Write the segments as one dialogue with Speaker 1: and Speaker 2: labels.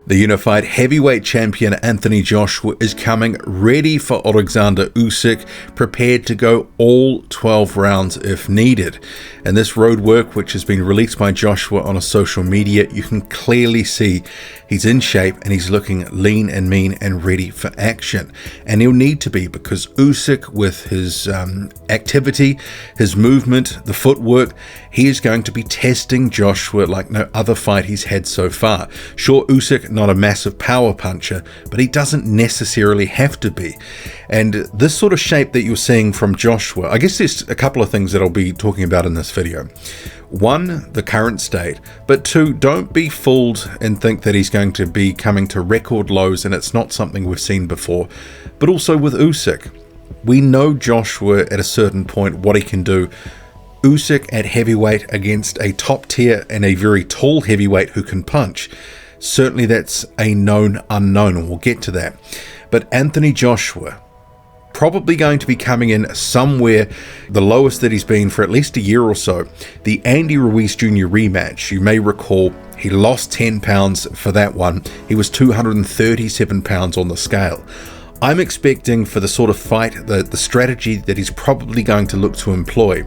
Speaker 1: The unified heavyweight champion Anthony Joshua is coming ready for Oleksandr Usyk, prepared to go all 12 rounds if needed. And this road work, which has been released by Joshua on a social media, you can clearly see he's in shape and he's looking lean and mean and ready for action. And he'll need to be, because Usyk, with his activity, his movement, the footwork, he is going to be testing Joshua like no other fight he's had so far. Sure, Usyk, not a massive power puncher, but he doesn't necessarily have to be. And this sort of shape that you're seeing from Joshua, I guess there's a couple of things that I'll be talking about in this video. One, the current state, but two, don't be fooled and think that he's going to be coming to record lows and it's not something we've seen before. But also with Usyk, we know Joshua at a certain point what he can do. Usyk at heavyweight against a top tier and a very tall heavyweight who can punch. Certainly that's a known unknown, and we'll get to that. But Anthony Joshua, probably going to be coming in somewhere the lowest that he's been for at least a year or so. The Andy Ruiz Jr. rematch, you may recall, he lost 10 pounds for that one. He was 237 pounds on the scale. I'm expecting for the sort of fight, the strategy that he's probably going to look to employ,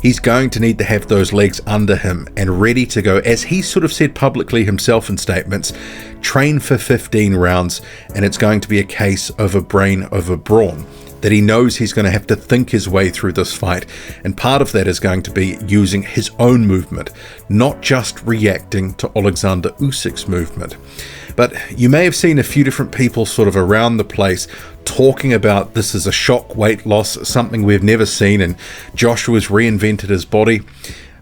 Speaker 1: he's going to need to have those legs under him and ready to go, as he sort of said publicly himself in statements, train for 15 rounds, and it's going to be a case of a brain over brawn. That he knows he's going to have to think his way through this fight, and part of that is going to be using his own movement, not just reacting to Oleksandr Usyk's movement. But you may have seen a few different people sort of around the place talking about this as a shock weight loss, something we've never seen, and Joshua's reinvented his body.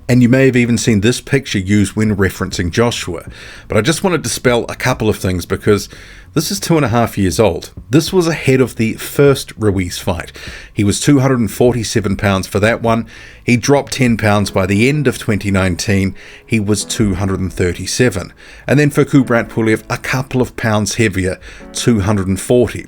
Speaker 1: And you may have even seen this picture used when referencing Joshua. But I just want to dispel a couple of things, because this is 2.5 years old. This was ahead of the first Ruiz fight. He was 247 pounds for that one. He dropped 10 pounds by the end of 2019. He was 237. And then for Kubrat Pulev, a couple of pounds heavier, 240.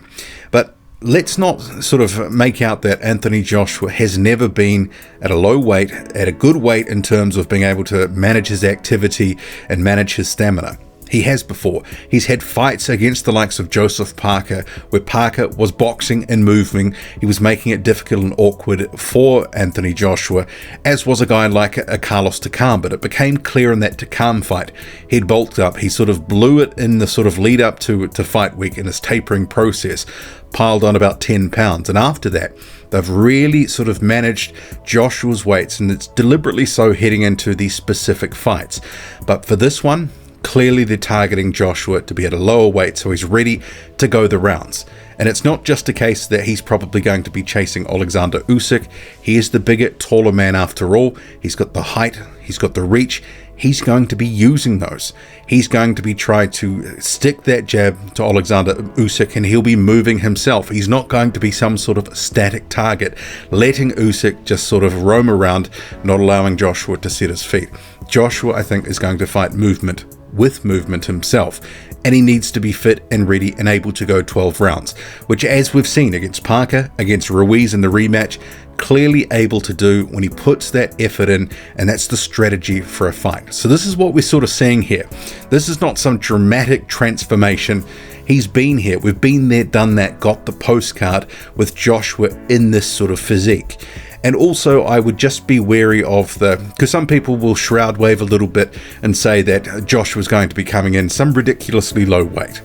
Speaker 1: But let's not sort of make out that Anthony Joshua has never been at a low weight, at a good weight in terms of being able to manage his activity and manage his stamina. He has before. He's had fights against the likes of Joseph Parker, where Parker was boxing and moving. He was making it difficult and awkward for Anthony Joshua, as was a guy like a Carlos Takam. But it became clear in that Takam fight, he'd bulked up. He sort of blew it in the sort of lead up to fight week in his tapering process, piled on about 10 pounds. And after that, they've really sort of managed Joshua's weights, and it's deliberately so heading into these specific fights. But for this one, clearly they're targeting Joshua to be at a lower weight, so he's ready to go the rounds. And it's not just a case that he's probably going to be chasing Oleksandr Usyk. He is the bigger, taller man after all. He's got the height, he's got the reach. He's going to be using those. He's going to be trying to stick that jab to Oleksandr Usyk, and he'll be moving himself. He's not going to be some sort of static target, letting Usyk just sort of roam around, not allowing Joshua to set his feet. Joshua, I think, is going to fight movement with movement himself, and he needs to be fit and ready and able to go 12 rounds, which, as we've seen against Parker, against Ruiz in the rematch, clearly able to do when he puts that effort in, and that's the strategy for a fight. So this is what we're sort of seeing here. This is not some dramatic transformation. He's been here, we've been there, done that, got the postcard with Joshua in this sort of physique. And also, I would just be wary of because some people will shroud wave a little bit and say that Joshua's going to be coming in some ridiculously low weight.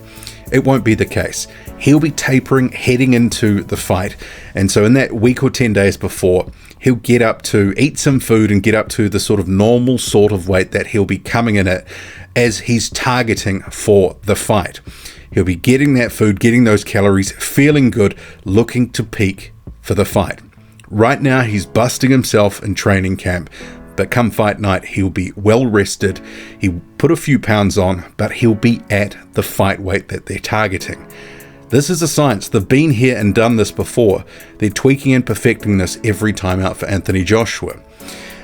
Speaker 1: It won't be the case. He'll be tapering heading into the fight. And so in that week or 10 days before, he'll get up to eat some food and get up to the sort of normal sort of weight that he'll be coming in at as he's targeting for the fight. He'll be getting that food, getting those calories, feeling good, looking to peak for the fight. Right now, he's busting himself in training camp, but come fight night, he'll be well rested. He'll put a few pounds on, but he'll be at the fight weight that they're targeting. This is a science. They've been here and done this before. They're tweaking and perfecting this every time out for Anthony Joshua.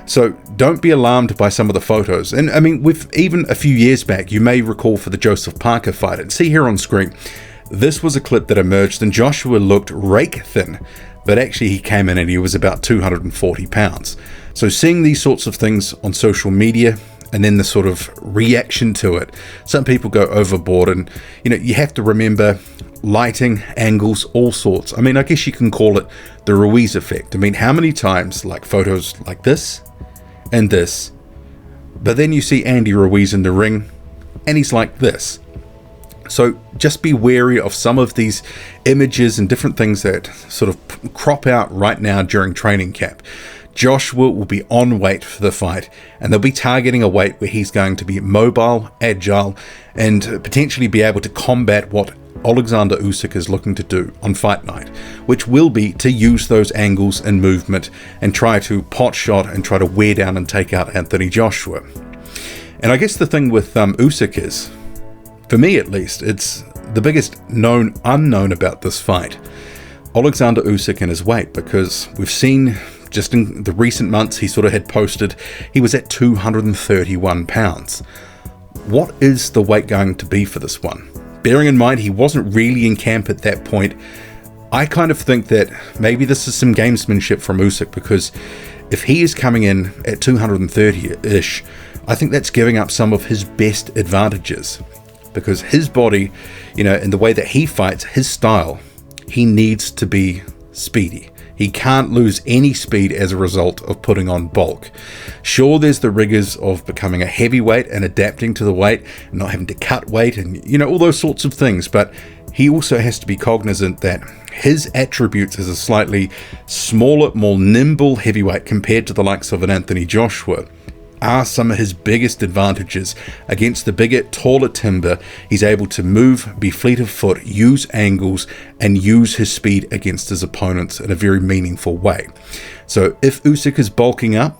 Speaker 1: So don't be alarmed by some of the photos. And I mean, even a few years back, you may recall for the Joseph Parker fight, and see here on screen, this was a clip that emerged and Joshua looked rake thin. But actually he came in and he was about 240 pounds. So seeing these sorts of things on social media and then the sort of reaction to it. Some people go overboard, and you have to remember lighting, angles, all sorts. I mean, I guess you can call it the Ruiz effect. I mean, how many times, like photos like this and this, but then you see Andy Ruiz in the ring and he's like this. So just be wary of some of these images and different things that sort of crop out right now during training camp. Joshua will be on weight for the fight, and they'll be targeting a weight where he's going to be mobile, agile, and potentially be able to combat what Oleksandr Usyk is looking to do on fight night, which will be to use those angles and movement and try to pot shot and try to wear down and take out Anthony Joshua. And I guess the thing with Usyk is, for me at least, it's the biggest known unknown about this fight. Oleksandr Usyk and his weight, because we've seen just in the recent months he sort of had posted he was at 231 pounds. What is the weight going to be for this one? Bearing in mind he wasn't really in camp at that point, I kind of think that maybe this is some gamesmanship from Usyk, because if he is coming in at 230-ish, I think that's giving up some of his best advantages, because his body, and the way that he fights, his style, he needs to be speedy. He can't lose any speed as a result of putting on bulk. Sure, there's the rigors of becoming a heavyweight and adapting to the weight, and not having to cut weight and, all those sorts of things, but he also has to be cognizant that his attributes as a slightly smaller, more nimble heavyweight compared to the likes of an Anthony Joshua are some of his biggest advantages against the bigger, taller timber. He's able to move, be fleet of foot, use angles, and use his speed against his opponents in a very meaningful way. So if Usyk is bulking up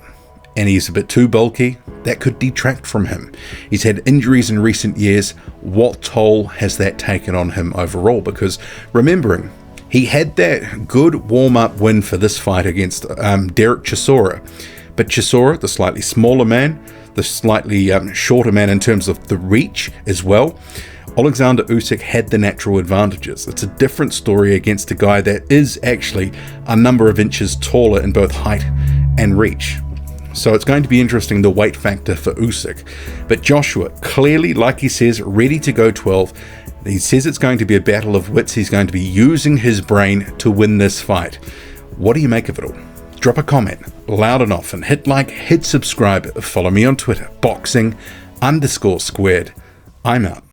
Speaker 1: and he's a bit too bulky, that could detract from him. He's had injuries in recent years. What toll has that taken on him overall? Because remembering, he had that good warm-up win for this fight against Derek Chisora. But Chisora, the slightly smaller man, the slightly shorter man in terms of the reach as well, Oleksandr Usyk had the natural advantages. It's a different story against a guy that is actually a number of inches taller in both height and reach. So it's going to be interesting, the weight factor for Usyk. But Joshua, clearly, like he says, ready to go 12. He says it's going to be a battle of wits. He's going to be using his brain to win this fight. What do you make of it all? Drop a comment loud and often, hit like, hit subscribe, follow me on Twitter, boxing_squared. I'm out.